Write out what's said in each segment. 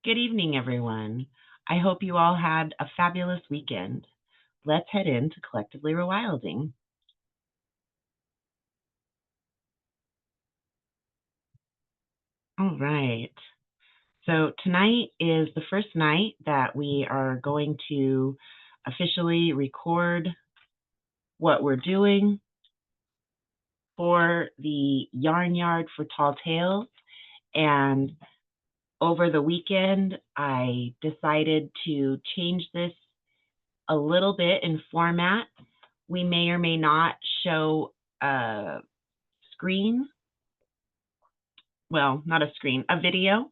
Good evening, everyone. I hope you all had a fabulous weekend. Let's head into Collectively Rewilding. All right. So tonight is the first night that we are going to officially record what we're doing for the Yarn Yard for Tall Tales. And over the weekend, I decided to change this a little bit in format. We may or may not show a screen. Well, not a screen, a video,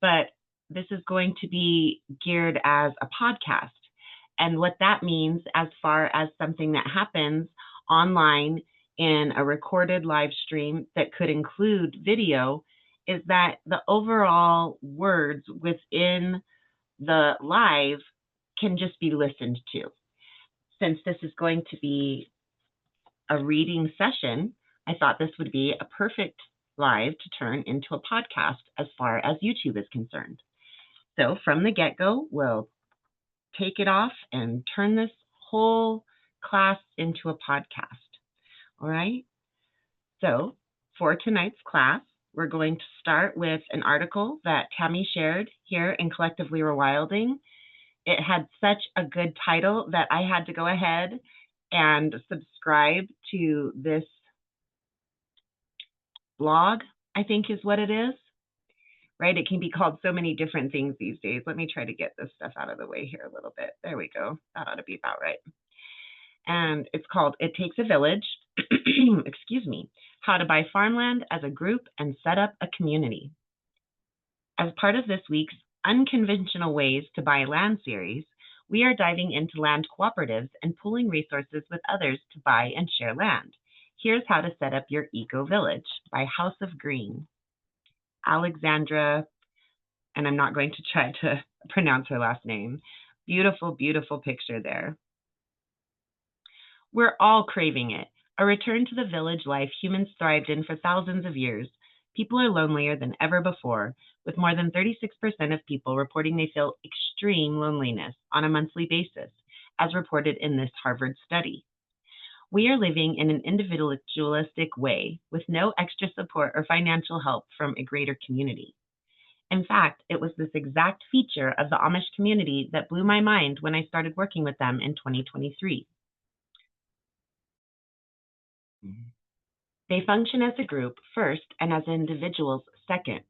but this is going to be geared as a podcast. And what that means, as far as something that happens online in a recorded live stream that could include video, is that the overall words within the live can just be listened to. Since this is going to be a reading session, I thought this would be a perfect live to turn into a podcast as far as YouTube is concerned. So from the get-go, we'll take it off and turn this whole class into a podcast. All right? So for tonight's class, we're going to start with an article that Tammy shared here in Collectively Rewilding. It had such a good title that I had to go ahead and subscribe to this blog, I think is what it is, right? It can be called so many different things these days. Let me try to get this stuff out of the way here a little bit. There we go. That ought to be about right. And it's called It Takes a Village, excuse me, How to Buy Farmland as a Group and Set Up a Community. As part of this week's Unconventional Ways to Buy Land series, we are diving into land cooperatives and pooling resources with others to buy and share land. Here's how to set up your eco-village by House of Green. Alexandra, and I'm not going to try to pronounce her last name. Beautiful, beautiful picture there. We're all craving it, a return to the village life humans thrived in for thousands of years. People are lonelier than ever before, with more than 36% of people reporting they feel extreme loneliness on a monthly basis, as reported in this Harvard study. We are living in an individualistic way with no extra support or financial help from a greater community. In fact, it was this exact feature of the Amish community that blew my mind when I started working with them in 2023. They function as a group first and as individuals second.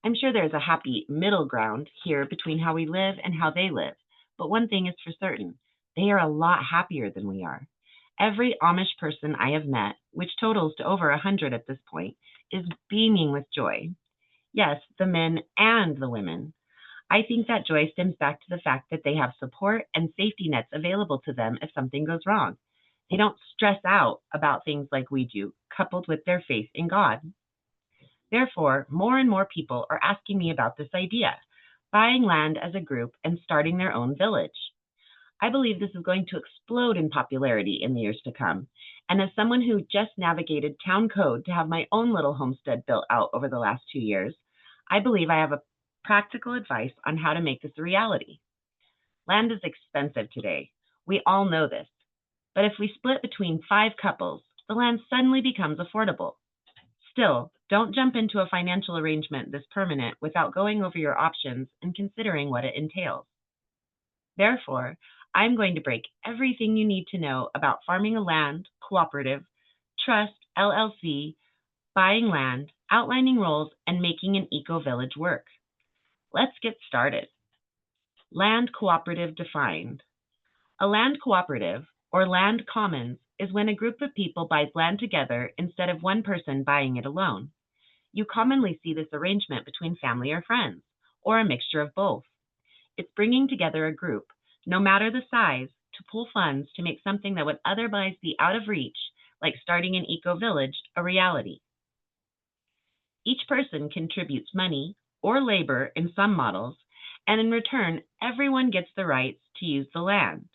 I'm sure there's a happy middle ground here between how we live and how they live, but one thing is for certain, they are a lot happier than we are. Every Amish person I have met, which totals to over 100 at this point, is beaming with joy. Yes, the men and the women. I think that joy stems back to the fact that they have support and safety nets available to them if something goes wrong. They don't stress out about things like we do, coupled with their faith in God. Therefore, more and more people are asking me about this idea, buying land as a group and starting their own village. I believe this is going to explode in popularity in the years to come. And as someone who just navigated town code to have my own little homestead built out over the last 2 years, I believe I have a practical advice on how to make this a reality. Land is expensive today. We all know this. But if we split between 5 couples, the land suddenly becomes affordable. Still, don't jump into a financial arrangement this permanent without going over your options and considering what it entails. Therefore, I'm going to break everything you need to know about farming a land, cooperative, trust, LLC, buying land, outlining roles, and making an eco-village work. Let's get started. Land cooperative defined. A land cooperative, or land commons, is when a group of people buys land together instead of one person buying it alone. You commonly see this arrangement between family or friends, or a mixture of both. It's bringing together a group, no matter the size, to pool funds to make something that would otherwise be out of reach, like starting an eco-village, a reality. Each person contributes money or labor in some models, and in return, everyone gets the rights to use the land.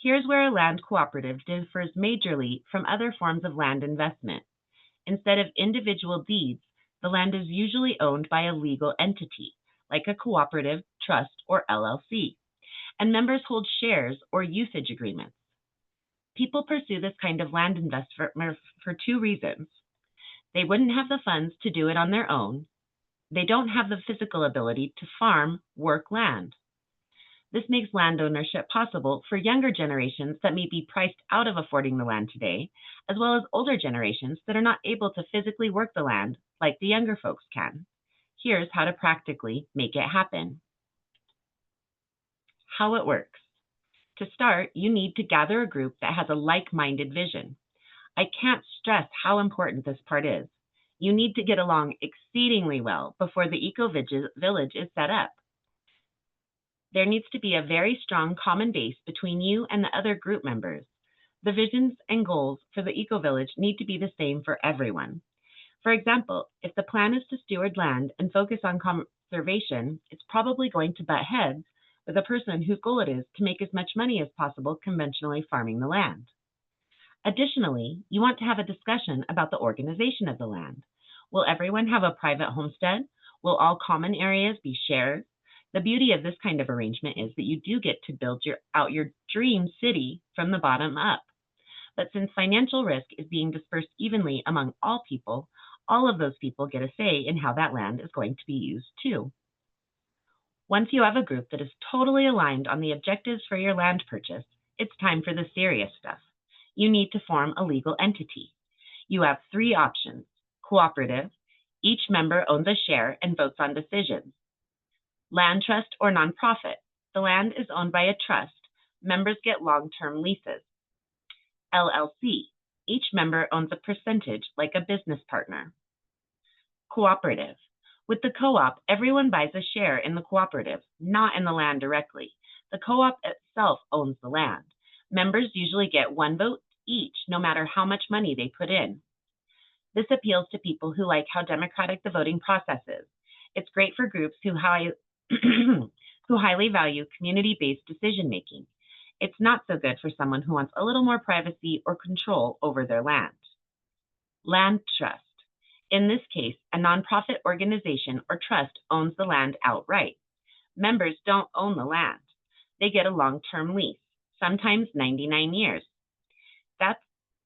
Here's where a land cooperative differs majorly from other forms of land investment. Instead of individual deeds, the land is usually owned by a legal entity, like a cooperative, trust, or LLC, and members hold shares or usage agreements. People pursue this kind of land investment for two reasons. They wouldn't have the funds to do it on their own. They don't have the physical ability to farm, work land. This makes land ownership possible for younger generations that may be priced out of affording the land today, as well as older generations that are not able to physically work the land like the younger folks can. Here's how to practically make it happen. How it works. To start, you need to gather a group that has a like-minded vision. I can't stress how important this part is. You need to get along exceedingly well before the eco-village is set up. There needs to be a very strong common base between you and the other group members. The visions and goals for the eco-village need to be the same for everyone. For example, if the plan is to steward land and focus on conservation, it's probably going to butt heads with a person whose goal it is to make as much money as possible conventionally farming the land. Additionally, you want to have a discussion about the organization of the land. Will everyone have a private homestead? Will all common areas be shared? The beauty of this kind of arrangement is that you do get to build out your dream city from the bottom up. But since financial risk is being dispersed evenly among all people, all of those people get a say in how that land is going to be used too. Once you have a group that is totally aligned on the objectives for your land purchase, it's time for the serious stuff. You need to form a legal entity. You have three options. Cooperative. Each member owns a share and votes on decisions. Land trust or nonprofit. The land is owned by a trust. Members get long-term leases. LLC. Each member owns a percentage like a business partner. Cooperative. With the co-op, everyone buys a share in the cooperative, not in the land directly. The co-op itself owns the land. Members usually get one vote each, no matter how much money they put in. This appeals to people who like how democratic the voting process is. It's great for groups who highly value community-based decision-making. It's not so good for someone who wants a little more privacy or control over their land. Land trust. In this case, a nonprofit organization or trust owns the land outright. Members don't own the land. They get a long-term lease, sometimes 99 years.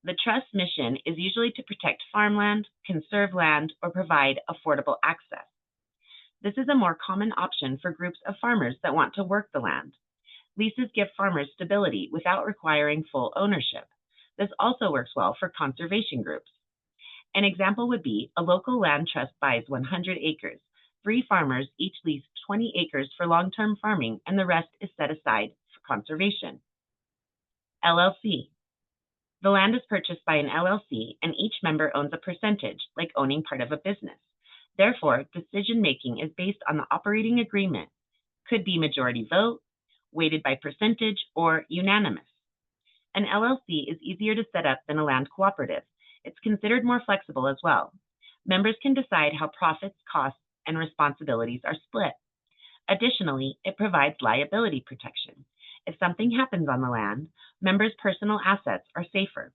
The trust mission is usually to protect farmland, conserve land, or provide affordable access. This is a more common option for groups of farmers that want to work the land. Leases give farmers stability without requiring full ownership. This also works well for conservation groups. An example would be a local land trust buys 100 acres. 3 farmers each lease 20 acres for long-term farming, and the rest is set aside for conservation. LLC. The land is purchased by an LLC, and each member owns a percentage, like owning part of a business. Therefore, decision-making is based on the operating agreement. Could be majority vote, weighted by percentage, or unanimous. An LLC is easier to set up than a land cooperative. It's considered more flexible as well. Members can decide how profits, costs, and responsibilities are split. Additionally, it provides liability protection. If something happens on the land, members' personal assets are safer.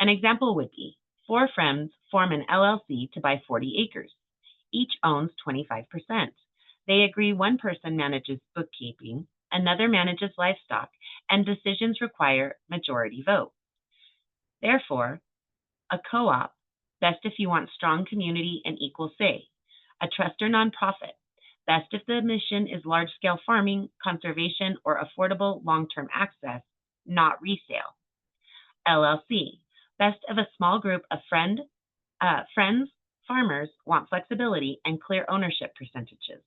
An example would be 4 friends form an LLC to buy 40 acres. Each owns 25%. They agree one person manages bookkeeping, another manages livestock, and decisions require majority vote. Therefore, a co-op, best if you want strong community and equal say. A trust or nonprofit, best if the mission is large-scale farming, conservation, or affordable long-term access, not resale. LLC, best of a small group of friends, farmers want flexibility and clear ownership percentages.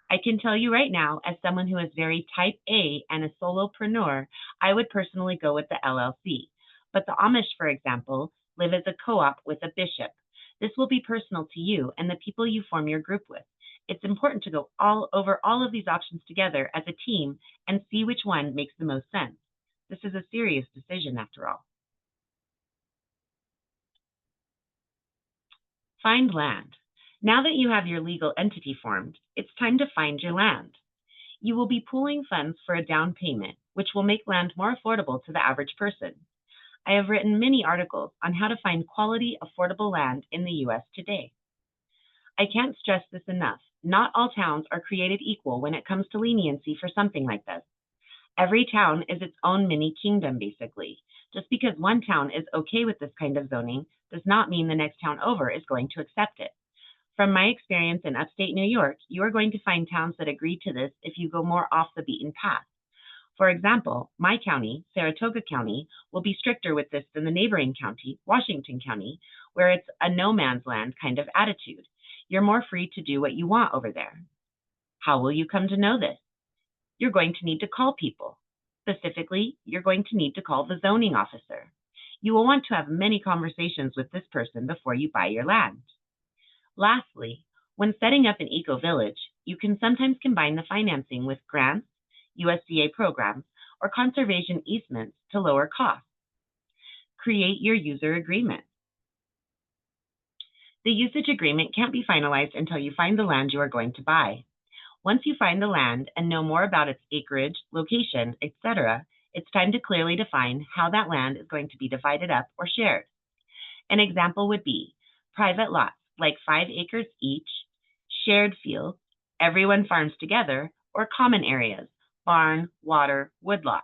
I can tell you right now, as someone who is very type A and a solopreneur, I would personally go with the LLC. But the Amish, for example, live as a co-op with a bishop. This will be personal to you and the people you form your group with. It's important to go over all of these options together as a team and see which one makes the most sense. This is a serious decision after all. Find land. Now that you have your legal entity formed, it's time to find your land. You will be pooling funds for a down payment, which will make land more affordable to the average person. I have written many articles on how to find quality, affordable land in the U.S. today. I can't stress this enough. Not all towns are created equal when it comes to leniency for something like this. Every town is its own mini kingdom, basically. Just because one town is okay with this kind of zoning does not mean the next town over is going to accept it. From my experience in upstate New York, you are going to find towns that agree to this if you go more off the beaten path. For example, my county, Saratoga County, will be stricter with this than the neighboring county, Washington County, where it's a no man's land kind of attitude. You're more free to do what you want over there. How will you come to know this? You're going to need to call people. Specifically, you're going to need to call the zoning officer. You will want to have many conversations with this person before you buy your land. Lastly, when setting up an eco-village, you can sometimes combine the financing with grants, USDA programs, or conservation easements to lower costs. Create your user agreement. The usage agreement can't be finalized until you find the land you are going to buy. Once you find the land and know more about its acreage, location, etc., it's time to clearly define how that land is going to be divided up or shared. An example would be private lots, like 5 acres each, shared fields, everyone farms together, or common areas, barn, water, woodlot.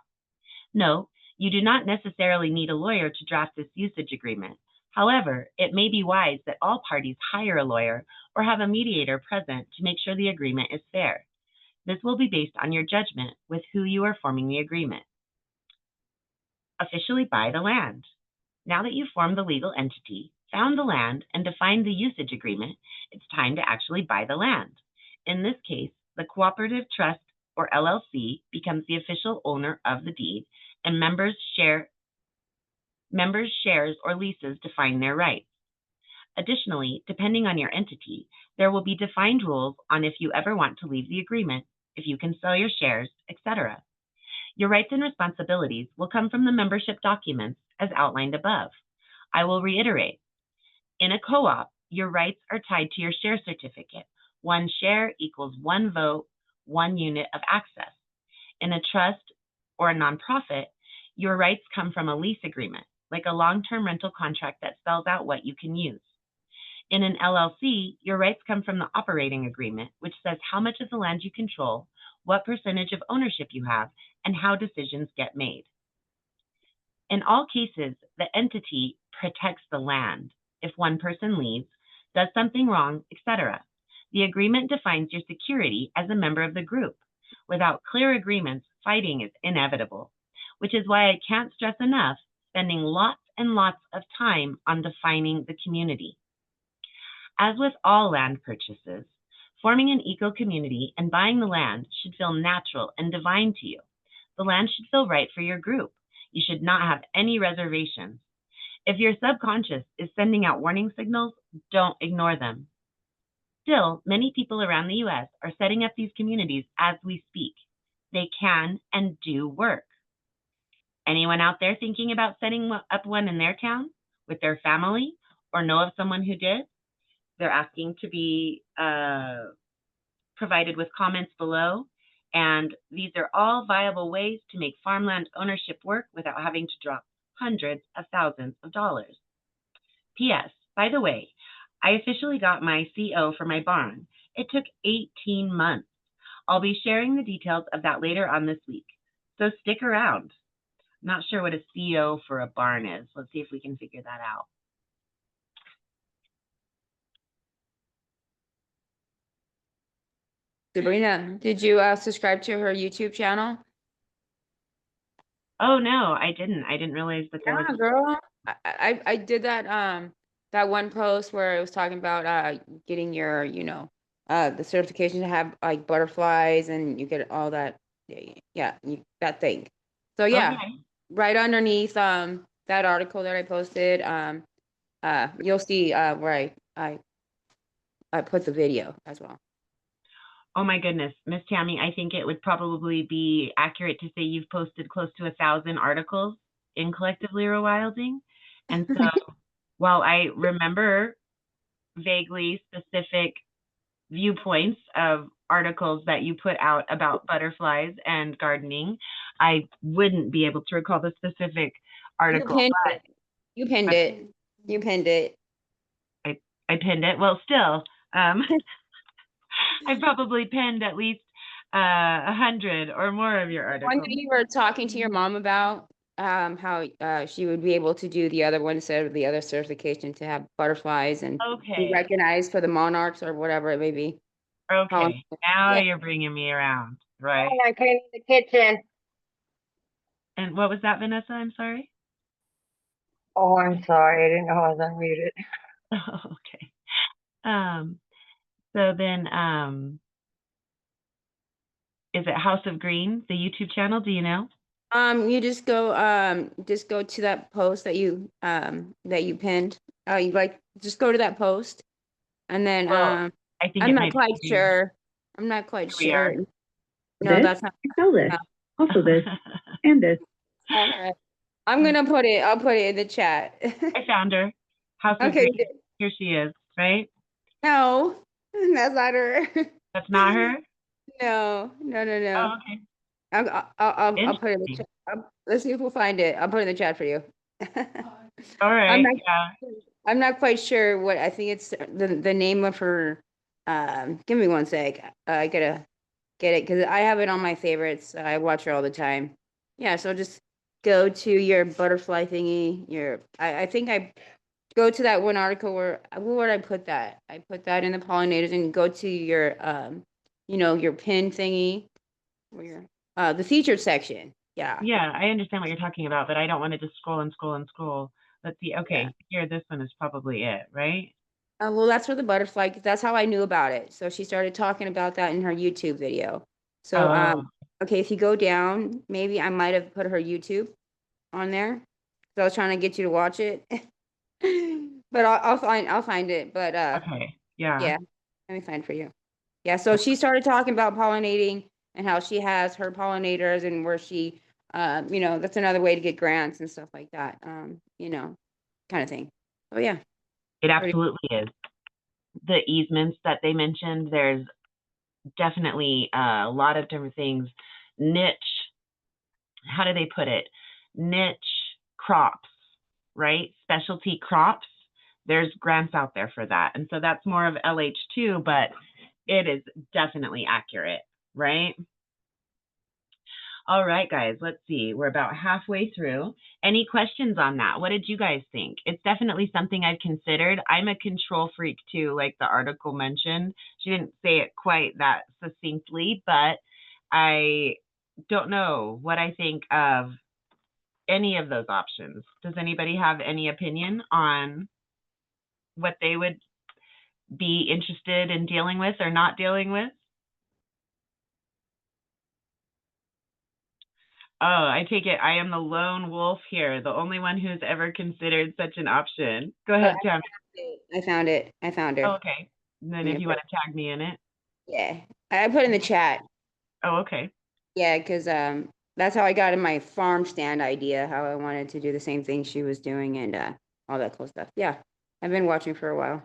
No, you do not necessarily need a lawyer to draft this usage agreement. However, it may be wise that all parties hire a lawyer or have a mediator present to make sure the agreement is fair. This will be based on your judgment with who you are forming the agreement. Officially buy the land. Now that you've formed the legal entity, found the land, and defined the usage agreement, it's time to actually buy the land. In this case, the cooperative trust or LLC becomes the official owner of the deed, and members' shares or leases define their rights. Additionally, depending on your entity, there will be defined rules on if you ever want to leave the agreement, if you can sell your shares, etc. Your rights and responsibilities will come from the membership documents as outlined above. I will reiterate. In a co-op, your rights are tied to your share certificate. 1 share equals 1 vote, 1 unit of access. In a trust or a nonprofit, your rights come from a lease agreement, like a long-term rental contract that spells out what you can use. In an LLC, your rights come from the operating agreement, which says how much of the land you control, what percentage of ownership you have, and how decisions get made. In all cases, the entity protects the land. If one person leaves, does something wrong, etc., the agreement defines your security as a member of the group. Without clear agreements, fighting is inevitable, which is why I can't stress enough spending lots and lots of time on defining the community. As with all land purchases, forming an eco-community and buying the land should feel natural and divine to you. The land should feel right for your group. You should not have any reservations. If your subconscious is sending out warning signals, don't ignore them. Still, many people around the U.S. are setting up these communities as we speak. They can and do work. Anyone out there thinking about setting up one in their town with their family or know of someone who did? They're asking to be provided with comments below. And these are all viable ways to make farmland ownership work without having to drop hundreds of thousands of dollars. P.S. By the way, I officially got my CO for my barn. It took 18 months. I'll be sharing the details of that later on this week, so stick around. I'm not sure what a CO for a barn is. Let's see if we can figure that out. Sabrina, did you subscribe to her YouTube channel? Oh no, I didn't. I didn't realize that there was. Yeah, girl. I did that that one post where it was talking about getting your, the certification to have like butterflies and you get all that. Yeah, that thing. So yeah, Okay. right underneath that article that I posted, you'll see where I put the video as well. Oh my goodness, Miss Tammy, I think it would probably be accurate to say you've posted close to 1,000 articles in Collectively Rewilding. And so while I remember vaguely specific viewpoints of articles that you put out about butterflies and gardening, I wouldn't be able to recall the specific article. You pinned it. You pinned it. I pinned it. Well, still, I probably penned at least 100 or more of your One that articles. you were talking to your mom about, how she would be able to do the other one instead of the other certification to have butterflies and be Okay. recognized for the monarchs or whatever it may be. Okay. Now Yeah. you're bringing me around, right? And I came in the kitchen. And what was that, Vanessa? I'm sorry. Oh, I'm sorry. I didn't know I was unmuted. Oh, okay. So then, is it House of Green, the YouTube channel? Do you know? You just go to that post that you pinned. You just go to that post and then Well, I think I'm it not might quite be. sure. I'm not quite Here we are. sure. No, that's not. Sell this. No. Also this. And this. Okay. I'll put it in the chat. I found her. House of Okay. Green. Here she is, right? No, that's not her. That's not her? No. Oh, okay. I'll put it in the Interesting. chat. Let's see if we'll find it. I'll put it in the chat for you. All right. I'm not, Yeah. I'm not quite sure what, I think it's the name of her. Give me one sec. I gotta get it because I have it on my favorites. I watch her all the time. Yeah, so just go to your butterfly thingy. I think I go to that one article where would I put that? I put that in the pollinators and go to your your pin thingy where the featured section. Yeah. Yeah, I understand what you're talking about, but I don't want to just scroll and scroll and scroll. Let's see. Okay, here, this one is probably it, right? Well, that's for the butterfly. 'Cause that's how I knew about it. So she started talking about that in her YouTube video. So, Oh, okay, if you go down, maybe I might have put her YouTube on there. So I was trying to get you to watch it, but I'll find it. But okay. Yeah. yeah, let me find for you. Yeah, so she started talking about pollinating and how she has her pollinators and where she, that's another way to get grants and stuff like that. Kind of thing. Oh yeah. It absolutely is. The easements that they mentioned, there's definitely a lot of different things. Niche, how do they put it? Niche crops, right? Specialty crops. There's grants out there for that. And so that's more of LH2, but it is definitely accurate, right? All right, guys, let's see. We're about halfway through. Any questions on that? What did you guys think? It's definitely something I've considered. I'm a control freak too, like the article mentioned. She didn't say it quite that succinctly, but I don't know what I think of any of those options. Does anybody have any opinion on what they would be interested in dealing with or not dealing with? Oh, I take it I am the lone wolf here, the only one who's ever considered such an option. Go ahead, Tammy. I found it. I found her. Oh, okay. And then if you want to tag me in it. Yeah, I put in the chat. Oh, okay. Yeah, because that's how I got in my farm stand idea. How I wanted to do the same thing she was doing and all that cool stuff. Yeah, I've been watching for a while.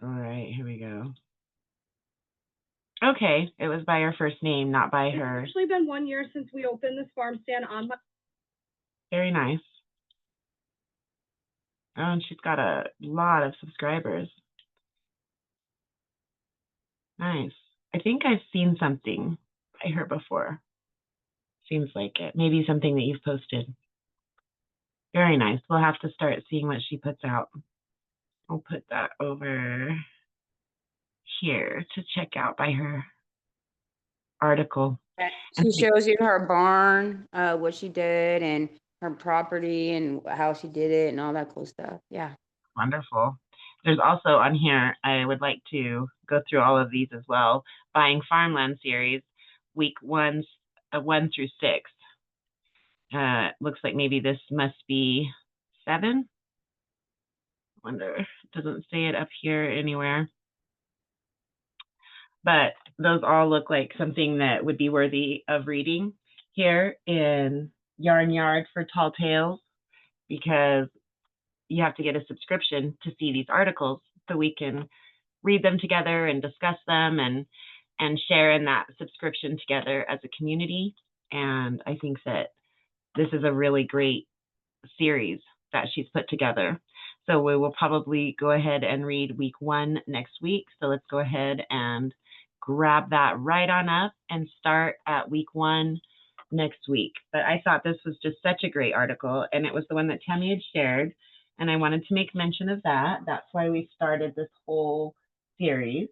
All right, here we go. Okay, it was by her first name, not by her. It's actually been 1 year since we opened this farm stand on my. Very nice. Oh, and she's got a lot of subscribers. Nice. I think I've seen something by her before. Seems like it. Maybe something that you've posted. Very nice. We'll have to start seeing what she puts out. I'll put that over here to check out by her article. She shows you her barn, what she did, and her property, and how she did it, and all that cool stuff. Yeah. Wonderful. There's also on here, I would like to go through all of these as well. Buying Farmland series, week 1 through 6. Looks like maybe this must be 7. Wonder, it doesn't say it up here anywhere. But those all look like something that would be worthy of reading here in Yarn Yard for Tall Tales, because you have to get a subscription to see these articles so we can read them together and discuss them and share in that subscription together as a community. And I think that this is a really great series that she's put together. So we will probably go ahead and read week 1 next week. So let's go ahead and grab that right on up and start at week 1 next week. But I thought this was just such a great article, and it was the one that Tammy had shared, and I wanted to make mention of that. That's why we started this whole series.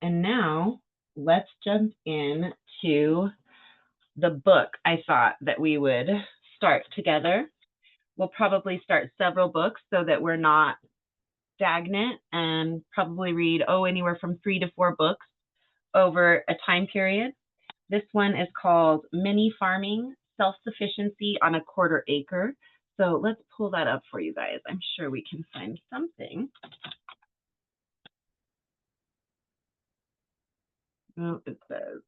And now let's jump into the book I thought that we would start together. We'll probably start several books so that we're not stagnant, and probably read, anywhere from 3 to 4 books over a time period. This one is called Mini Farming, Self-Sufficiency on a Quarter Acre. So let's pull that up for you guys. I'm sure we can find something. Oh, it says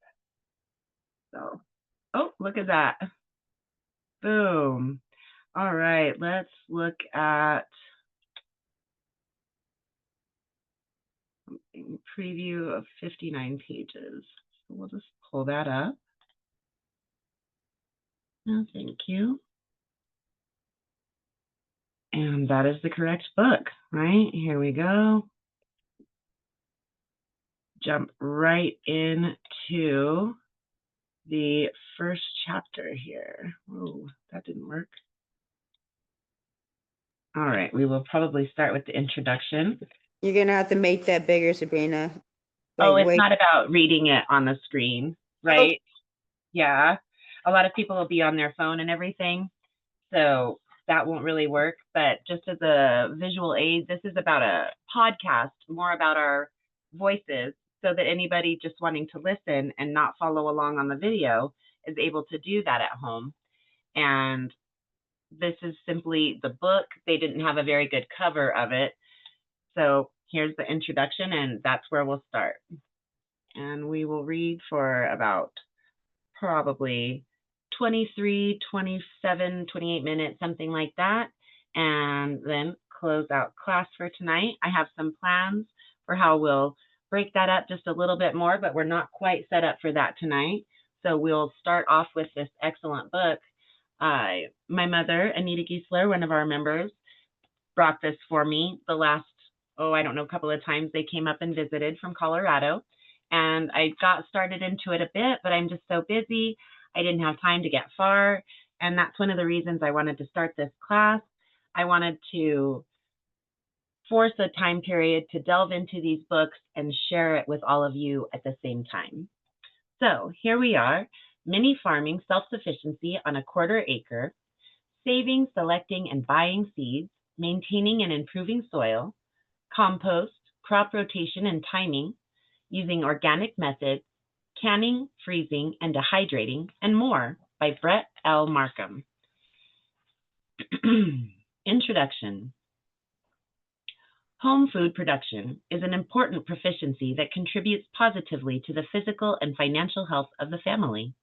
so. Oh, look at that. Boom. All right, let's look at a preview of 59 pages. So we'll just pull that up. Oh, thank you. And that is the correct book, right? Here we go. Jump right into the first chapter here. Oh, that didn't work. All right, we will probably start with the introduction. You're gonna have to make that bigger, Sabrina. It's not about reading it on the screen, right? Oh. Yeah, a lot of people will be on their phone and everything, so that won't really work. But just as a visual aid, this is about a podcast, more about our voices, so that anybody just wanting to listen and not follow along on the video is able to do that at home. And this is simply the book. They didn't have a very good cover of it. So here's the introduction, and that's where we'll start. And we will read for about probably 23, 27, 28 minutes, something like that, and then close out class for tonight. I have some plans for how we'll break that up just a little bit more, but we're not quite set up for that tonight. So we'll start off with this excellent book. My mother, Anita Giesler, one of our members, brought this for me the last, couple of times they came up and visited from Colorado. And I got started into it a bit, but I'm just so busy. I didn't have time to get far. And that's one of the reasons I wanted to start this class. I wanted to force a time period to delve into these books and share it with all of you at the same time. So here we are, Mini Farming, Self-Sufficiency on a Quarter Acre, Saving, Selecting, and Buying Seeds, Maintaining and Improving Soil, Compost, Crop Rotation and Timing, Using Organic Methods, Canning, Freezing, and Dehydrating, and more by Brett L. Markham. Introduction. Home food production is an important proficiency that contributes positively to the physical and financial health of the family.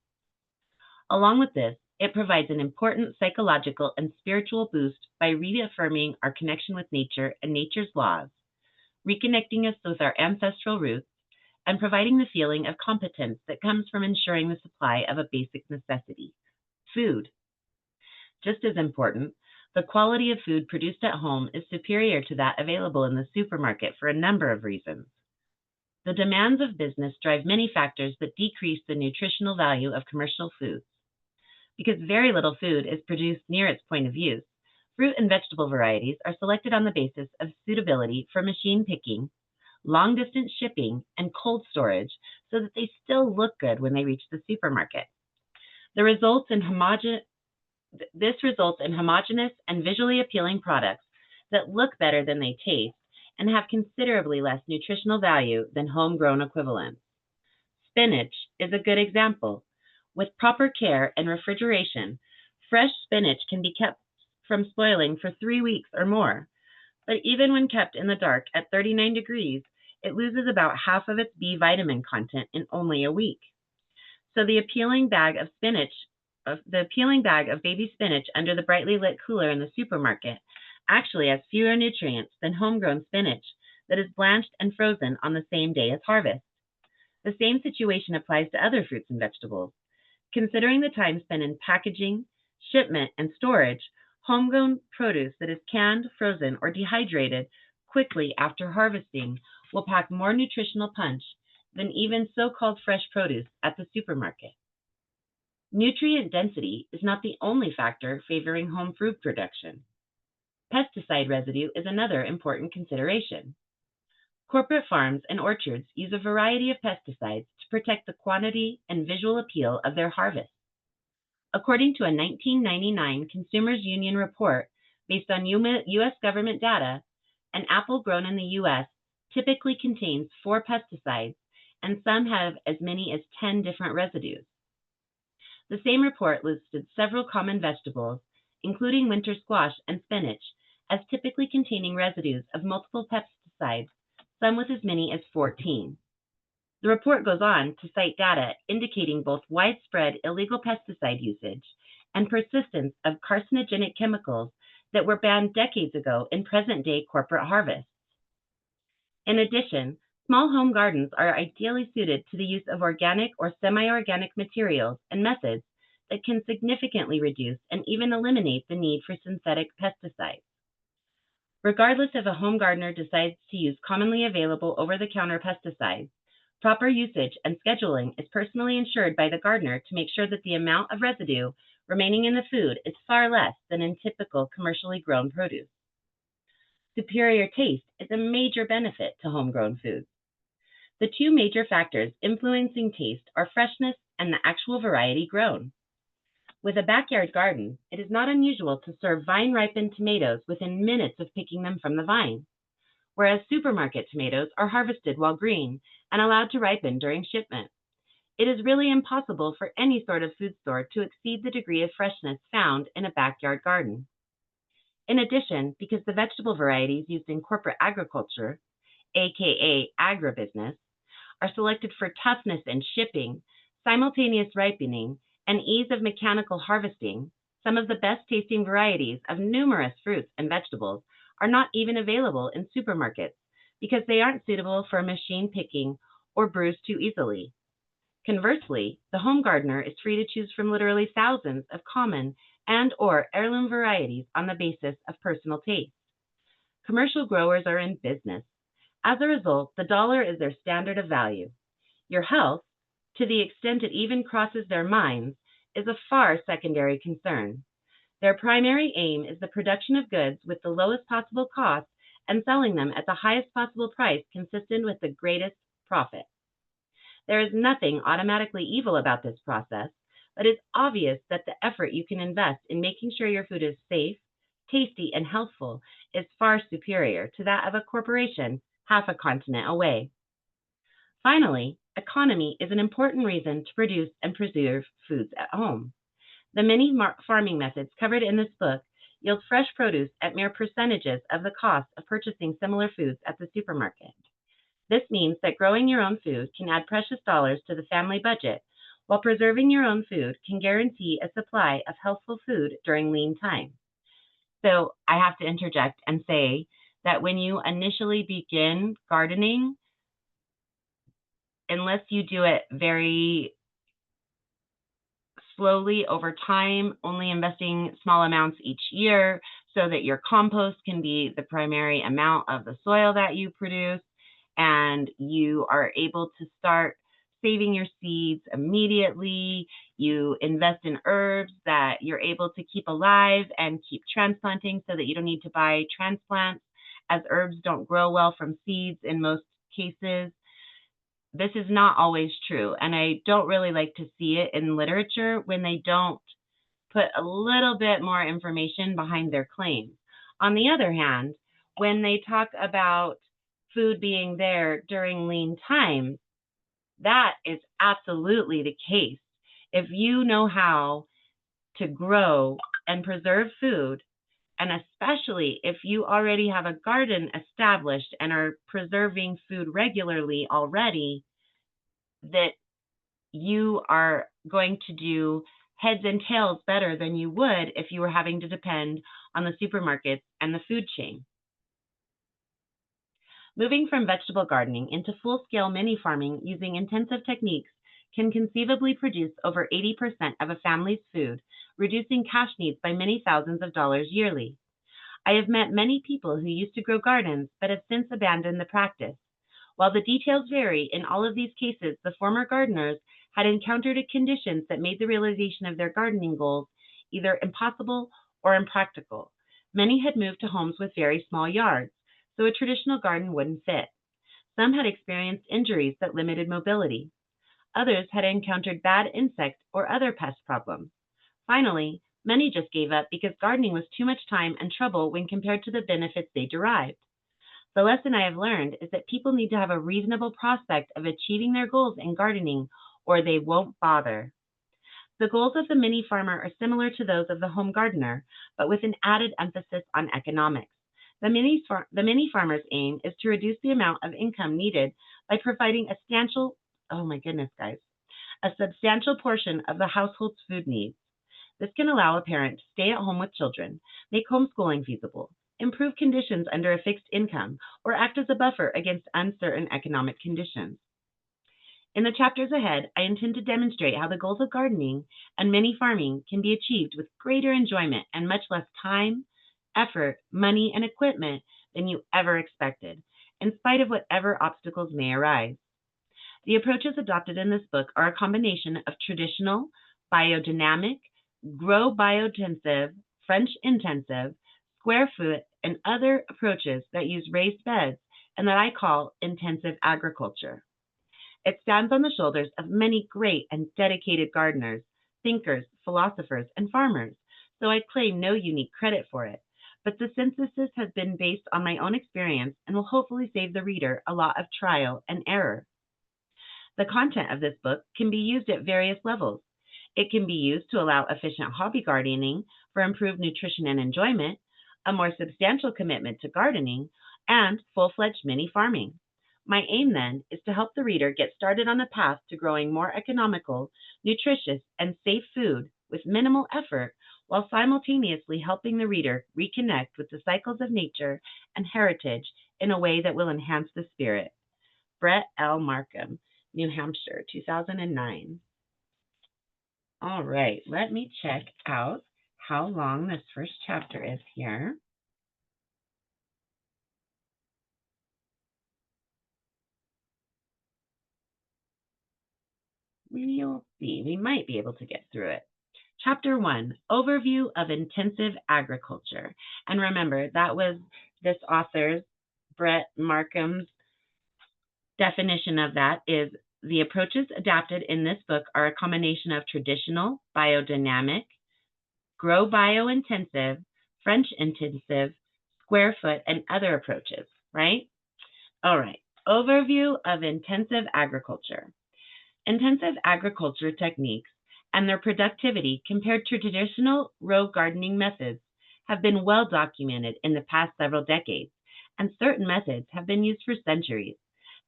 Along with this, it provides an important psychological and spiritual boost by reaffirming our connection with nature and nature's laws, reconnecting us with our ancestral roots, and providing the feeling of competence that comes from ensuring the supply of a basic necessity, food. Just as important, the quality of food produced at home is superior to that available in the supermarket for a number of reasons. The demands of business drive many factors that decrease the nutritional value of commercial foods. Because very little food is produced near its point of use, fruit and vegetable varieties are selected on the basis of suitability for machine picking, long-distance shipping, and cold storage so that they still look good when they reach the supermarket. This results in homogeneous and visually appealing products that look better than they taste and have considerably less nutritional value than homegrown equivalents. Spinach is a good example. With proper care and refrigeration, fresh spinach can be kept from spoiling for 3 weeks or more. But even when kept in the dark at 39 degrees, it loses about half of its B vitamin content in only a week. So the appealing bag of baby spinach under the brightly lit cooler in the supermarket actually has fewer nutrients than homegrown spinach that is blanched and frozen on the same day as harvest. The same situation applies to other fruits and vegetables. Considering the time spent in packaging, shipment, and storage, Homegrown produce that is canned, frozen, or dehydrated quickly after harvesting will pack more nutritional punch than even so-called fresh produce at the supermarket. Nutrient density is not the only factor favoring home food production. Pesticide residue is another important consideration. Corporate farms and orchards use a variety of pesticides to protect the quantity and visual appeal of their harvest. According to a 1999 Consumers Union report based on U.S. government data, an apple grown in the U.S. typically contains 4 pesticides, and some have as many as 10 different residues. The same report listed several common vegetables, including winter squash and spinach, as typically containing residues of multiple pesticides, some with as many as 14. The report goes on to cite data indicating both widespread illegal pesticide usage and persistence of carcinogenic chemicals that were banned decades ago in present-day corporate harvests. In addition, small home gardens are ideally suited to the use of organic or semi-organic materials and methods that can significantly reduce and even eliminate the need for synthetic pesticides. Regardless if a home gardener decides to use commonly available over-the-counter pesticides, proper usage and scheduling is personally ensured by the gardener to make sure that the amount of residue remaining in the food is far less than in typical commercially grown produce. Superior taste is a major benefit to homegrown foods. The 2 major factors influencing taste are freshness and the actual variety grown. With a backyard garden, it is not unusual to serve vine-ripened tomatoes within minutes of picking them from the vine, whereas supermarket tomatoes are harvested while green and allowed to ripen during shipment. It is really impossible for any sort of food store to exceed the degree of freshness found in a backyard garden. In addition, because the vegetable varieties used in corporate agriculture, aka agribusiness, are selected for toughness and shipping, simultaneous ripening, and ease of mechanical harvesting, some of the best tasting varieties of numerous fruits and vegetables are not even available in supermarkets because they aren't suitable for machine picking or bruise too easily. Conversely, the home gardener is free to choose from literally thousands of common and/or heirloom varieties on the basis of personal taste. Commercial growers are in business. As a result, the dollar is their standard of value. Your health, to the extent it even crosses their minds, is a far secondary concern. Their primary aim is the production of goods with the lowest possible cost and selling them at the highest possible price consistent with the greatest profit. There is nothing automatically evil about this process, but it's obvious that the effort you can invest in making sure your food is safe, tasty, and healthful is far superior to that of a corporation half a continent away. Finally, economy is an important reason to produce and preserve foods at home. The many farming methods covered in this book yield fresh produce at mere percentages of the cost of purchasing similar foods at the supermarket. This means that growing your own food can add precious dollars to the family budget, while preserving your own food can guarantee a supply of healthful food during lean times. So I have to interject and say that when you initially begin gardening, unless you do it very slowly over time, only investing small amounts each year so that your compost can be the primary amount of the soil that you produce, and you are able to start saving your seeds immediately. You invest in herbs that you're able to keep alive and keep transplanting so that you don't need to buy transplants, as herbs don't grow well from seeds in most cases. This is not always true, and I don't really like to see it in literature when they don't put a little bit more information behind their claims. On the other hand, when they talk about food being there during lean times, that is absolutely the case. If you know how to grow and preserve food, and especially if you already have a garden established and are preserving food regularly already, that you are going to do heads and tails better than you would if you were having to depend on the supermarkets and the food chain. Moving from vegetable gardening into full-scale mini farming using intensive techniques can conceivably produce over 80% of a family's food, reducing cash needs by many thousands of dollars yearly. I have met many people who used to grow gardens but have since abandoned the practice. While the details vary, in all of these cases, the former gardeners had encountered conditions that made the realization of their gardening goals either impossible or impractical. Many had moved to homes with very small yards, so a traditional garden wouldn't fit. Some had experienced injuries that limited mobility. Others had encountered bad insect or other pest problems. Finally, many just gave up because gardening was too much time and trouble when compared to the benefits they derived. The lesson I have learned is that people need to have a reasonable prospect of achieving their goals in gardening, or they won't bother. The goals of the mini farmer are similar to those of the home gardener, but with an added emphasis on economics. The mini farmer's aim is to reduce the amount of income needed by providing a substantial portion of the household's food needs. This can allow a parent to stay at home with children, make homeschooling feasible, improve conditions under a fixed income, or act as a buffer against uncertain economic conditions. In the chapters ahead, I intend to demonstrate how the goals of gardening and mini farming can be achieved with greater enjoyment and much less time, effort, money, and equipment than you ever expected, in spite of whatever obstacles may arise. The approaches adopted in this book are a combination of traditional, biodynamic, grow biointensive, French intensive, square foot, and other approaches that use raised beds and that I call intensive agriculture. It stands on the shoulders of many great and dedicated gardeners, thinkers, philosophers, and farmers, so I claim no unique credit for it, but the synthesis has been based on my own experience and will hopefully save the reader a lot of trial and error. The content of this book can be used at various levels. It can be used to allow efficient hobby gardening for improved nutrition and enjoyment, a more substantial commitment to gardening, and full-fledged mini farming. My aim then is to help the reader get started on a path to growing more economical, nutritious, and safe food with minimal effort, while simultaneously helping the reader reconnect with the cycles of nature and heritage in a way that will enhance the spirit. Brett L. Markham, New Hampshire, 2009. All right, let me check out how long this first chapter is here. We'll see. We might be able to get through it. Chapter 1, Overview of Intensive Agriculture. And remember, that was this author's, Brett Markham's, definition of that is the approaches adapted in this book are a combination of traditional, biodynamic, grow biointensive, French intensive, square foot, and other approaches, right? All right, overview of intensive agriculture. Intensive agriculture techniques and their productivity compared to traditional row gardening methods have been well documented in the past several decades, and certain methods have been used for centuries.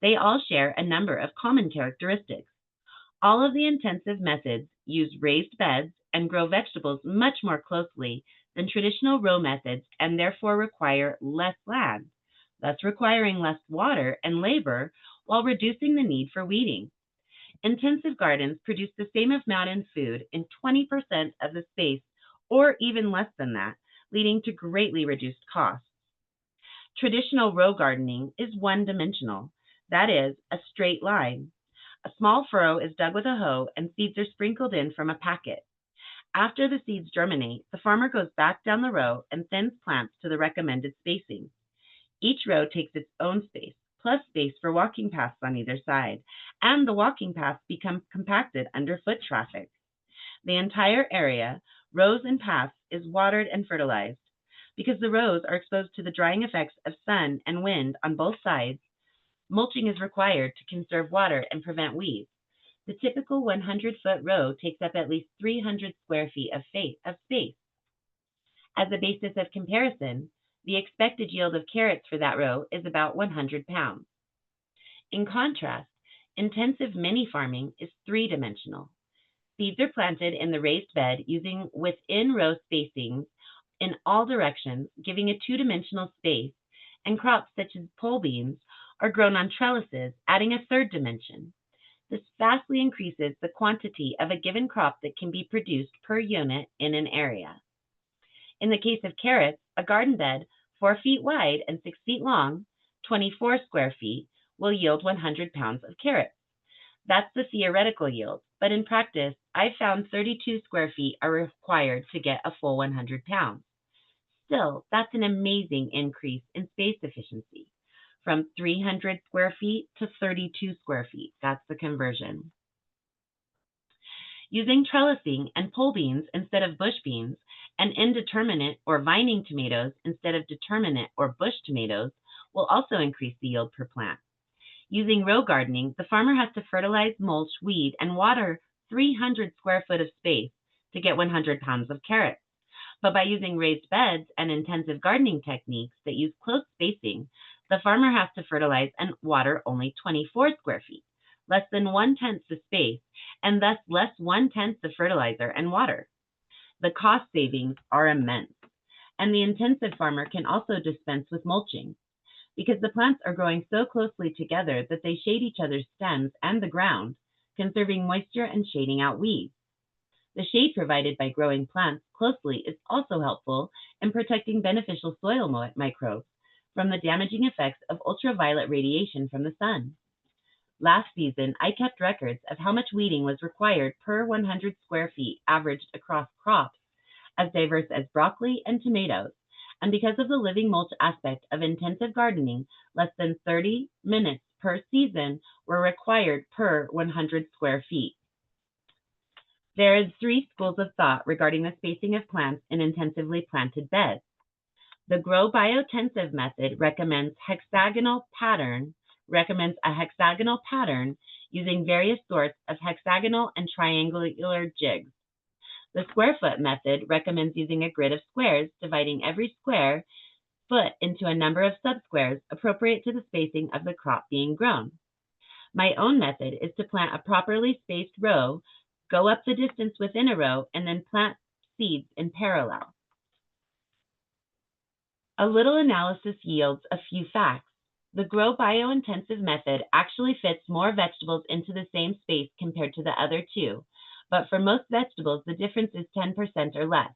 They all share a number of common characteristics. All of the intensive methods use raised beds and grow vegetables much more closely than traditional row methods and therefore require less land, thus requiring less water and labor while reducing the need for weeding. Intensive gardens produce the same amount in food in 20% of the space or even less than that, leading to greatly reduced costs. Traditional row gardening is one-dimensional, that is, a straight line. A small furrow is dug with a hoe and seeds are sprinkled in from a packet. After the seeds germinate, the farmer goes back down the row and thins plants to the recommended spacing. Each row takes its own space, plus space for walking paths on either side, and the walking paths become compacted under foot traffic. The entire area, rows and paths, is watered and fertilized. Because the rows are exposed to the drying effects of sun and wind on both sides, mulching is required to conserve water and prevent weeds. The typical 100-foot row takes up at least 300 square feet of space. As a basis of comparison, the expected yield of carrots for that row is about 100 pounds. In contrast, intensive mini farming is three-dimensional. Seeds are planted in the raised bed using within-row spacings in all directions, giving a two-dimensional space, and crops such as pole beans are grown on trellises, adding a third dimension. This vastly increases the quantity of a given crop that can be produced per unit in an area. In the case of carrots, a garden bed 4 feet wide and 6 feet long, 24 square feet, will yield 100 pounds of carrots. That's the theoretical yield, but in practice, I've found 32 square feet are required to get a full 100 pounds. Still, that's an amazing increase in space efficiency, from 300 square feet to 32 square feet. That's the conversion. Using trellising and pole beans instead of bush beans, and indeterminate or vining tomatoes instead of determinate or bush tomatoes will also increase the yield per plant. Using row gardening, the farmer has to fertilize, mulch, weed, and water 300 square foot of space to get 100 pounds of carrots. But by using raised beds and intensive gardening techniques that use close spacing, the farmer has to fertilize and water only 24 square feet, less than 1/10 the space, and thus less 1/10 the fertilizer and water. The cost savings are immense, and the intensive farmer can also dispense with mulching. Because the plants are growing so closely together that they shade each other's stems and the ground, conserving moisture and shading out weeds. The shade provided by growing plants closely is also helpful in protecting beneficial soil microbes from the damaging effects of ultraviolet radiation from the sun. Last season, I kept records of how much weeding was required per 100 square feet averaged across crops as diverse as broccoli and tomatoes, and because of the living mulch aspect of intensive gardening, less than 30 minutes per season were required per 100 square feet. There is 3 schools of thought regarding the spacing of plants in intensively planted beds. The Grow Biotensive method recommends a hexagonal pattern using various sorts of hexagonal and triangular jigs. The square foot method recommends using a grid of squares, dividing every square foot into a number of subsquares appropriate to the spacing of the crop being grown. My own method is to plant a properly spaced row, go up the distance within a row, and then plant seeds in parallel. A little analysis yields a few facts. The Grow Biointensive method actually fits more vegetables into the same space compared to the other 2, but for most vegetables, the difference is 10% or less.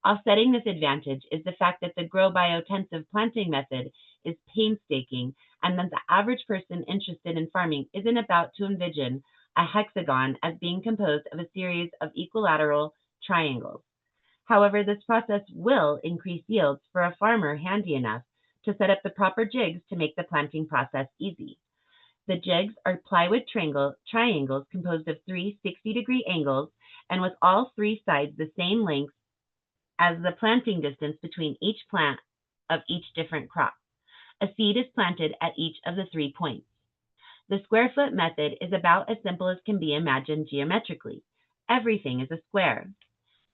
Offsetting this advantage is the fact that the Grow Biointensive planting method is painstaking, and that the average person interested in farming isn't about to envision a hexagon as being composed of a series of equilateral triangles. However, this process will increase yields for a farmer handy enough to set up the proper jigs to make the planting process easy. The jigs are plywood triangles composed of 3 60-degree angles and with all 3 sides the same length as the planting distance between each plant of each different crop. A seed is planted at each of the 3 points. The square foot method is about as simple as can be imagined geometrically. Everything is a square.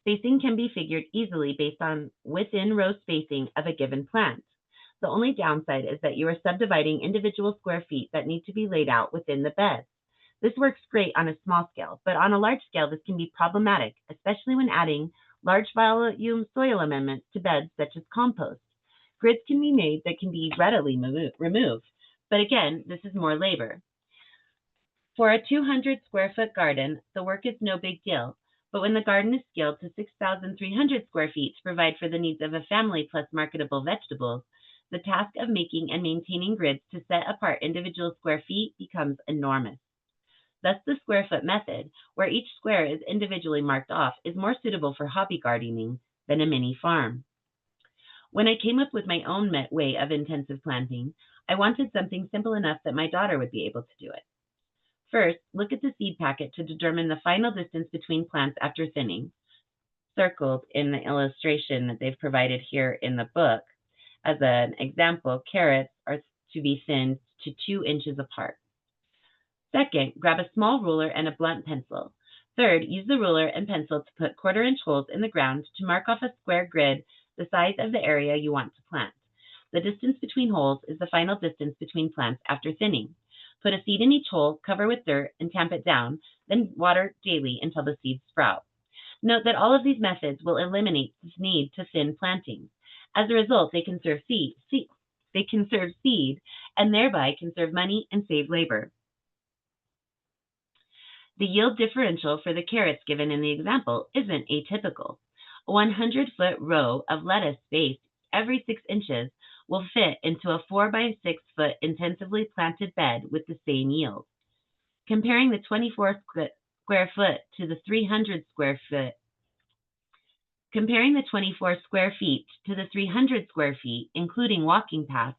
Spacing can be figured easily based on within row spacing of a given plant. The only downside is that you are subdividing individual square feet that need to be laid out within the bed. This works great on a small scale, but on a large scale this can be problematic, especially when adding large volume soil amendments to beds such as compost. Grids can be made that can be readily removed, but again, this is more labor. For a 200 square foot garden, the work is no big deal, but when the garden is scaled to 6,300 square feet to provide for the needs of a family plus marketable vegetables, the task of making and maintaining grids to set apart individual square feet becomes enormous. Thus, the square foot method, where each square is individually marked off, is more suitable for hobby gardening than a mini farm. When I came up with my own way of intensive planting, I wanted something simple enough that my daughter would be able to do it. First, look at the seed packet to determine the final distance between plants after thinning, circled in the illustration that they've provided here in the book. As an example, carrots are to be thinned to 2 inches apart. Second, grab a small ruler and a blunt pencil. Third, use the ruler and pencil to put 1/4-inch holes in the ground to mark off a square grid the size of the area you want to plant. The distance between holes is the final distance between plants after thinning. Put a seed in each hole, cover with dirt, and tamp it down, then water daily until the seeds sprout. Note that all of these methods will eliminate this need to thin plantings. As a result, they conserve seed and thereby conserve money and save labor. The yield differential for the carrots given in the example isn't atypical. A 100-foot row of lettuce spaced every 6 inches will fit into a 4 by 6 foot intensively planted bed with the same yield. Comparing the 24 square feet to the 300 square feet, including walking paths,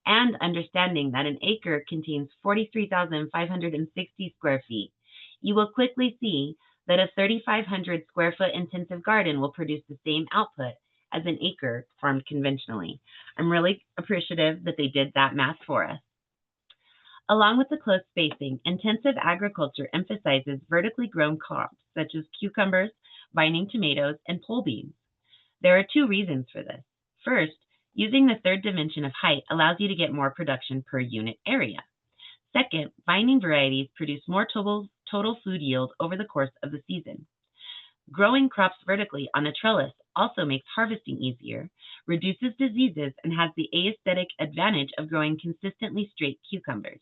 and understanding that an acre contains 43,560 square feet, you will quickly see that a 3,500 square foot intensive garden will produce the same output as an acre farmed conventionally. I'm really appreciative that they did that math for us. Along with the close spacing, intensive agriculture emphasizes vertically grown crops such as cucumbers, vining tomatoes, and pole beans. There are 2 reasons for this. First, using the third dimension of height allows you to get more production per unit area. Second, vining varieties produce more total food yield over the course of the season. Growing crops vertically on a trellis also makes harvesting easier, reduces diseases, and has the aesthetic advantage of growing consistently straight cucumbers.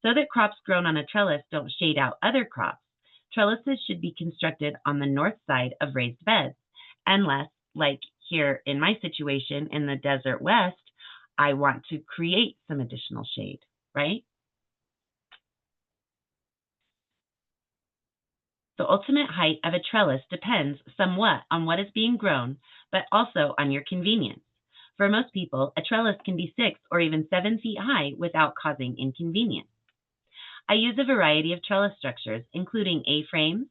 So that crops grown on a trellis don't shade out other crops, trellises should be constructed on the north side of raised beds, unless, like here in my situation in the desert west, I want to create some additional shade, right? The ultimate height of a trellis depends somewhat on what is being grown, but also on your convenience. For most people, a trellis can be 6 or even 7 feet high without causing inconvenience. I use a variety of trellis structures, including A-frames,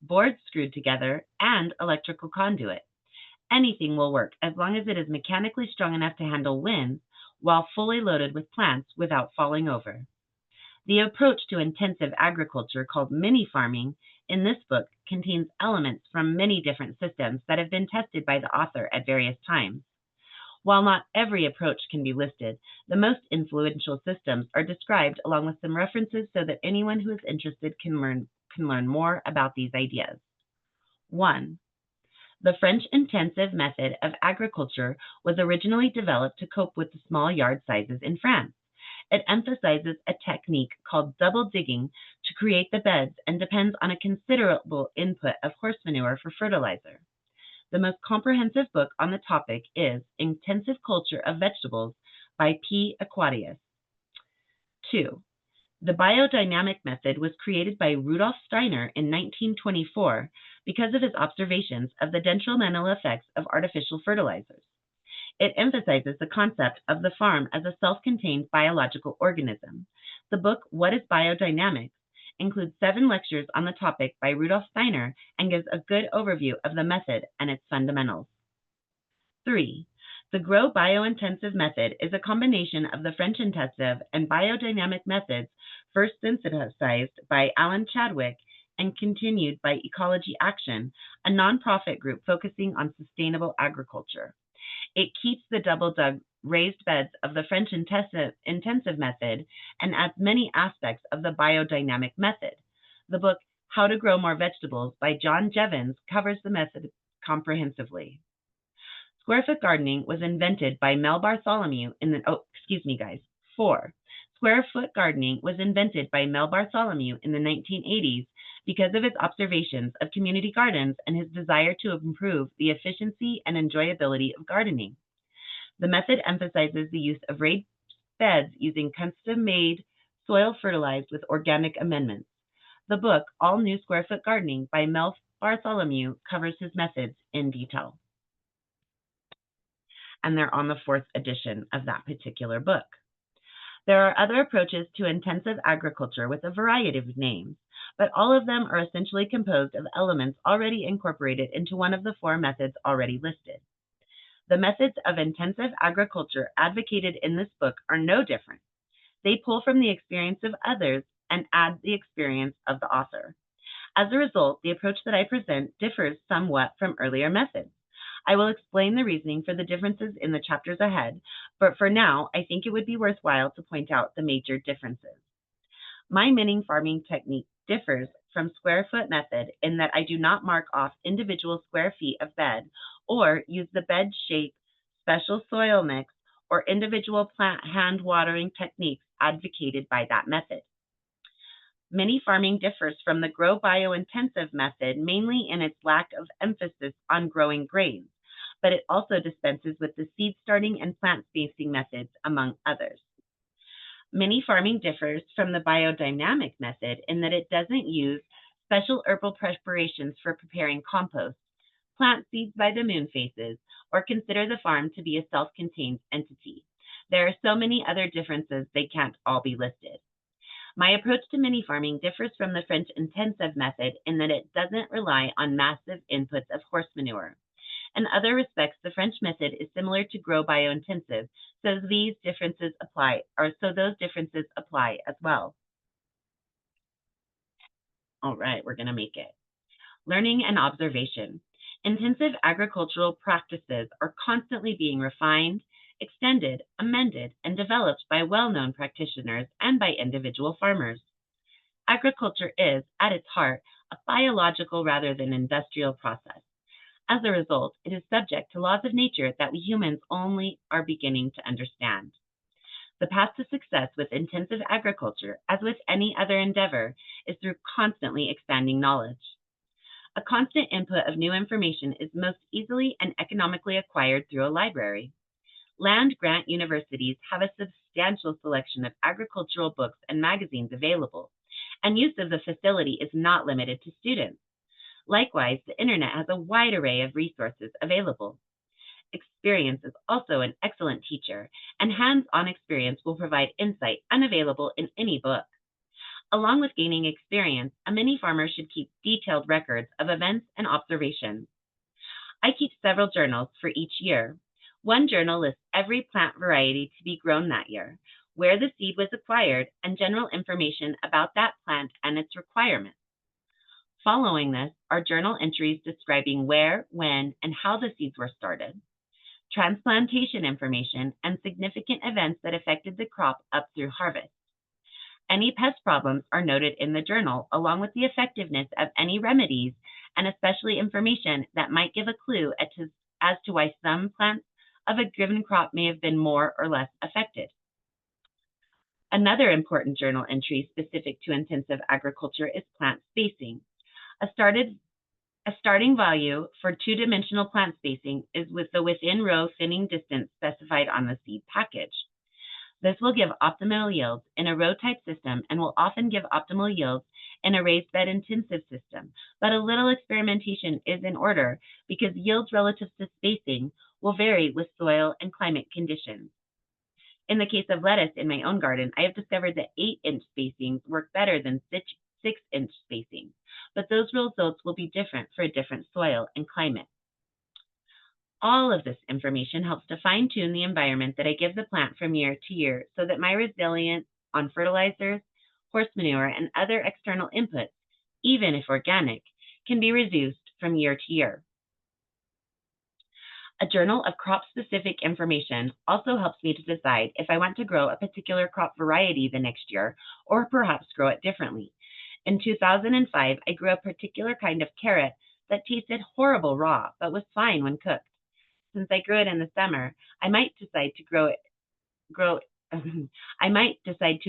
boards screwed together, and electrical conduit. Anything will work as long as it is mechanically strong enough to handle winds while fully loaded with plants without falling over. The approach to intensive agriculture, called mini farming, in this book contains elements from many different systems that have been tested by the author at various times. While not every approach can be listed, the most influential systems are described along with some references so that anyone who is interested can learn more about these ideas. 1. The French intensive method of agriculture was originally developed to cope with the small yard sizes in France. It emphasizes a technique called double digging to create the beds and depends on a considerable input of horse manure for fertilizer. The most comprehensive book on the topic is Intensive Culture of Vegetables by P. Aquatius. 2. The biodynamic method was created by Rudolf Steiner in 1924 because of his observations of the detrimental effects of artificial fertilizers. It emphasizes the concept of the farm as a self-contained biological organism. The book, What is Biodynamics?, includes 7 lectures on the topic by Rudolf Steiner and gives a good overview of the method and its fundamentals. 3. The Grow Biointensive method is a combination of the French intensive and biodynamic methods first synthesized by Alan Chadwick and continued by Ecology Action, a nonprofit group focusing on sustainable agriculture. It keeps the double-dug raised beds of the French intensive method and adds many aspects of the biodynamic method. The book, How to Grow More Vegetables by John Jevons covers the method comprehensively. Square foot gardening was invented by Mel Bartholomew in the, 4. Square foot gardening was invented by Mel Bartholomew in the 1980s because of his observations of community gardens and his desire to improve the efficiency and enjoyability of gardening. The method emphasizes the use of raised beds using custom-made soil fertilized with organic amendments. The book, All New Square Foot Gardening by Mel Bartholomew, covers his methods in detail. And they're on the 4th edition of that particular book. There are other approaches to intensive agriculture with a variety of names, but all of them are essentially composed of elements already incorporated into one of the 4 methods already listed. The methods of intensive agriculture advocated in this book are no different. They pull from the experience of others and add the experience of the author. As a result, the approach that I present differs somewhat from earlier methods. I will explain the reasoning for the differences in the chapters ahead, but for now, I think it would be worthwhile to point out the major differences. My mini farming technique differs from square foot method in that I do not mark off individual square feet of bed or use the bed shape, special soil mix, or individual plant hand watering techniques advocated by that method. Mini farming differs from the grow bio-intensive method mainly in its lack of emphasis on growing grains, but it also dispenses with the seed starting and plant spacing methods, among others. Mini farming differs from the biodynamic method in that it doesn't use special herbal preparations for preparing compost, plant seeds by the moon phases, or consider the farm to be a self-contained entity. There are so many other differences they can't all be listed. My approach to mini farming differs from the French intensive method in that it doesn't rely on massive inputs of horse manure. In other respects, the French method is similar to grow bio-intensive, so those differences apply as well. All right, we're going to make it. Learning and observation. Intensive agricultural practices are constantly being refined, extended, amended, and developed by well-known practitioners and by individual farmers. Agriculture is, at its heart, a biological rather than industrial process. As a result, it is subject to laws of nature that we humans only are beginning to understand. The path to success with intensive agriculture, as with any other endeavor, is through constantly expanding knowledge. A constant input of new information is most easily and economically acquired through a library. Land-grant universities have a substantial selection of agricultural books and magazines available, and use of the facility is not limited to students. Likewise, the internet has a wide array of resources available. Experience is also an excellent teacher, and hands-on experience will provide insight unavailable in any book. Along with gaining experience, a mini farmer should keep detailed records of events and observations. I keep several journals for each year. One journal lists every plant variety to be grown that year, where the seed was acquired, and general information about that plant and its requirements. Following this are journal entries describing where, when, and how the seeds were started, transplantation information, and significant events that affected the crop up through harvest. Any pest problems are noted in the journal, along with the effectiveness of any remedies, and especially information that might give a clue as to why some plants of a given crop may have been more or less affected. Another important journal entry specific to intensive agriculture is plant spacing. A starting value for two-dimensional plant spacing is with the within-row thinning distance specified on the seed package. This will give optimal yields in a row-type system and will often give optimal yields in a raised bed intensive system, but a little experimentation is in order because yields relative to spacing will vary with soil and climate conditions. In the case of lettuce in my own garden, I have discovered that 8-inch spacings work better than 6-inch spacing, but those results will be different for a different soil and climate. All of this information helps to fine-tune the environment that I give the plant from year to year so that my resilience on fertilizers, horse manure, and other external inputs, even if organic, can be reduced from year to year. A journal of crop-specific information also helps me to decide if I want to grow a particular crop variety the next year or perhaps grow it differently. In 2005, I grew a particular kind of carrot that tasted horrible raw but was fine when cooked. Since I grew it in the summer, I might decide to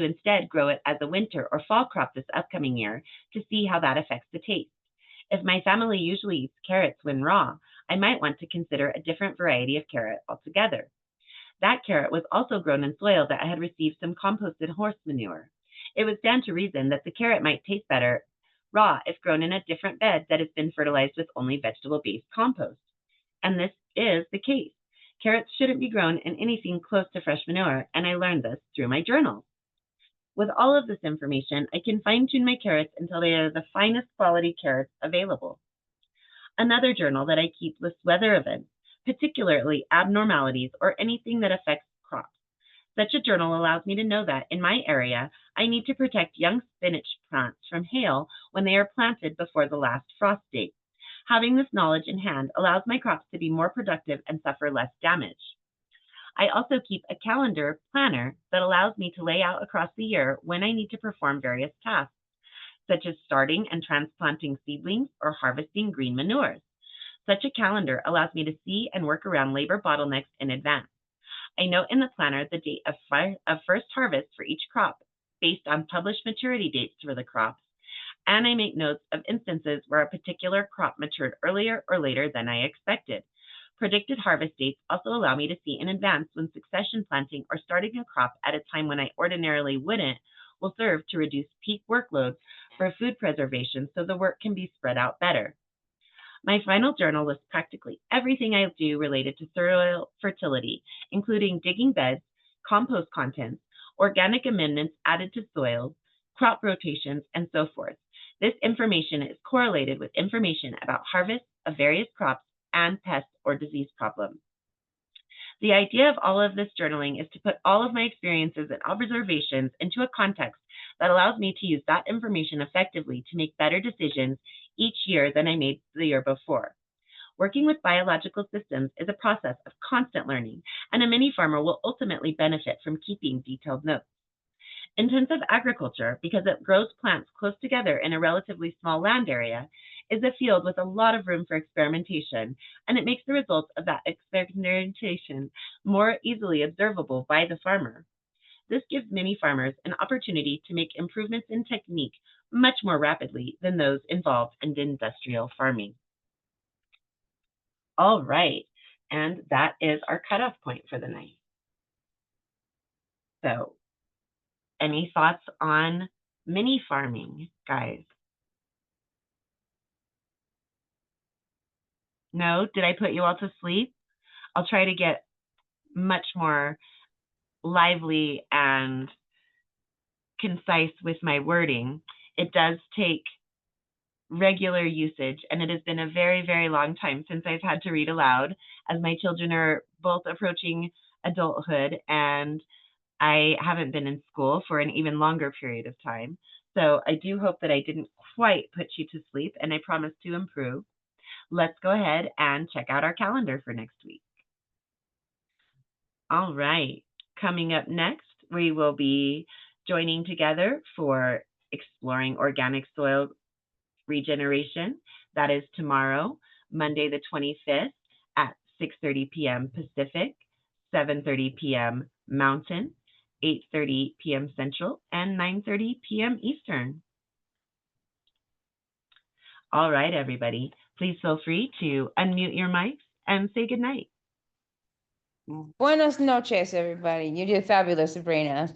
instead grow it as a winter or fall crop this upcoming year to see how that affects the taste. If my family usually eats carrots when raw, I might want to consider a different variety of carrot altogether. That carrot was also grown in soil that had received some composted horse manure. It would stand to reason that the carrot might taste better raw if grown in a different bed that has been fertilized with only vegetable-based compost. And this is the case. Carrots shouldn't be grown in anything close to fresh manure, and I learned this through my journals. With all of this information, I can fine-tune my carrots until they are the finest quality carrots available. Another journal that I keep lists weather events, particularly abnormalities or anything that affects crops. Such a journal allows me to know that in my area, I need to protect young spinach plants from hail when they are planted before the last frost date. Having this knowledge in hand allows my crops to be more productive and suffer less damage. I also keep a calendar planner that allows me to lay out across the year when I need to perform various tasks, such as starting and transplanting seedlings or harvesting green manures. Such a calendar allows me to see and work around labor bottlenecks in advance. I note in the planner the date of first harvest for each crop based on published maturity dates for the crops, and I make notes of instances where a particular crop matured earlier or later than I expected. Predicted harvest dates also allow me to see in advance when succession planting or starting a crop at a time when I ordinarily wouldn't will serve to reduce peak workloads for food preservation so the work can be spread out better. My final journal lists practically everything I do related to soil fertility, including digging beds, compost contents, organic amendments added to soils, crop rotations, and so forth. This information is correlated with information about harvest of various crops and pest or disease problems. The idea of all of this journaling is to put all of my experiences and observations into a context that allows me to use that information effectively to make better decisions each year than I made the year before. Working with biological systems is a process of constant learning, and a mini farmer will ultimately benefit from keeping detailed notes. Intensive agriculture, because it grows plants close together in a relatively small land area, is a field with a lot of room for experimentation, and it makes the results of that experimentation more easily observable by the farmer. This gives many farmers an opportunity to make improvements in technique much more rapidly than those involved in industrial farming. All right, and that is our cutoff point for the night. So, any thoughts on mini farming, guys? No? Did I put you all to sleep? I'll try to get much more lively and concise with my wording. It does take regular usage, and it has been a very, very long time since I've had to read aloud, as my children are both approaching adulthood, and I haven't been in school for an even longer period of time. So I do hope that I didn't quite put you to sleep, and I promise to improve. Let's go ahead and check out our calendar for next week. All right, coming up next, we will be joining together for Exploring Organic Soil Regeneration. That is tomorrow, Monday the 25th at 6:30 p.m. Pacific, 7:30 p.m. Mountain, 8:30 p.m. Central, and 9:30 p.m. Eastern. All right, everybody, please feel free to unmute your mics and say goodnight. Buenas noches, everybody. You did fabulous, Sabrina.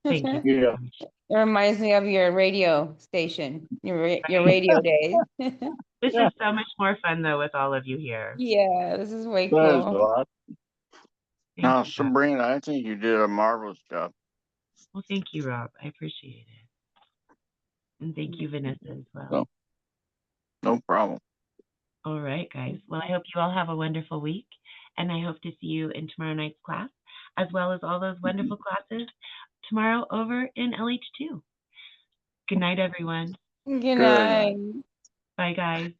Thank you. Yeah. It reminds me of your radio station, your radio days. This is so much more fun, though, with all of you here. Yeah, this is way That is a cool. lot. Thank Now, you, Rob. Sabrina, I think you did a marvelous job. Well, thank you, Rob. I appreciate it. And thank you, Vanessa, as well. No. No problem. All right, guys. Well, I hope you all have a wonderful week, and I hope to see you in tomorrow night's class, as well as all those wonderful classes tomorrow over in LH2. Good night, everyone. Good night. Bye, guys.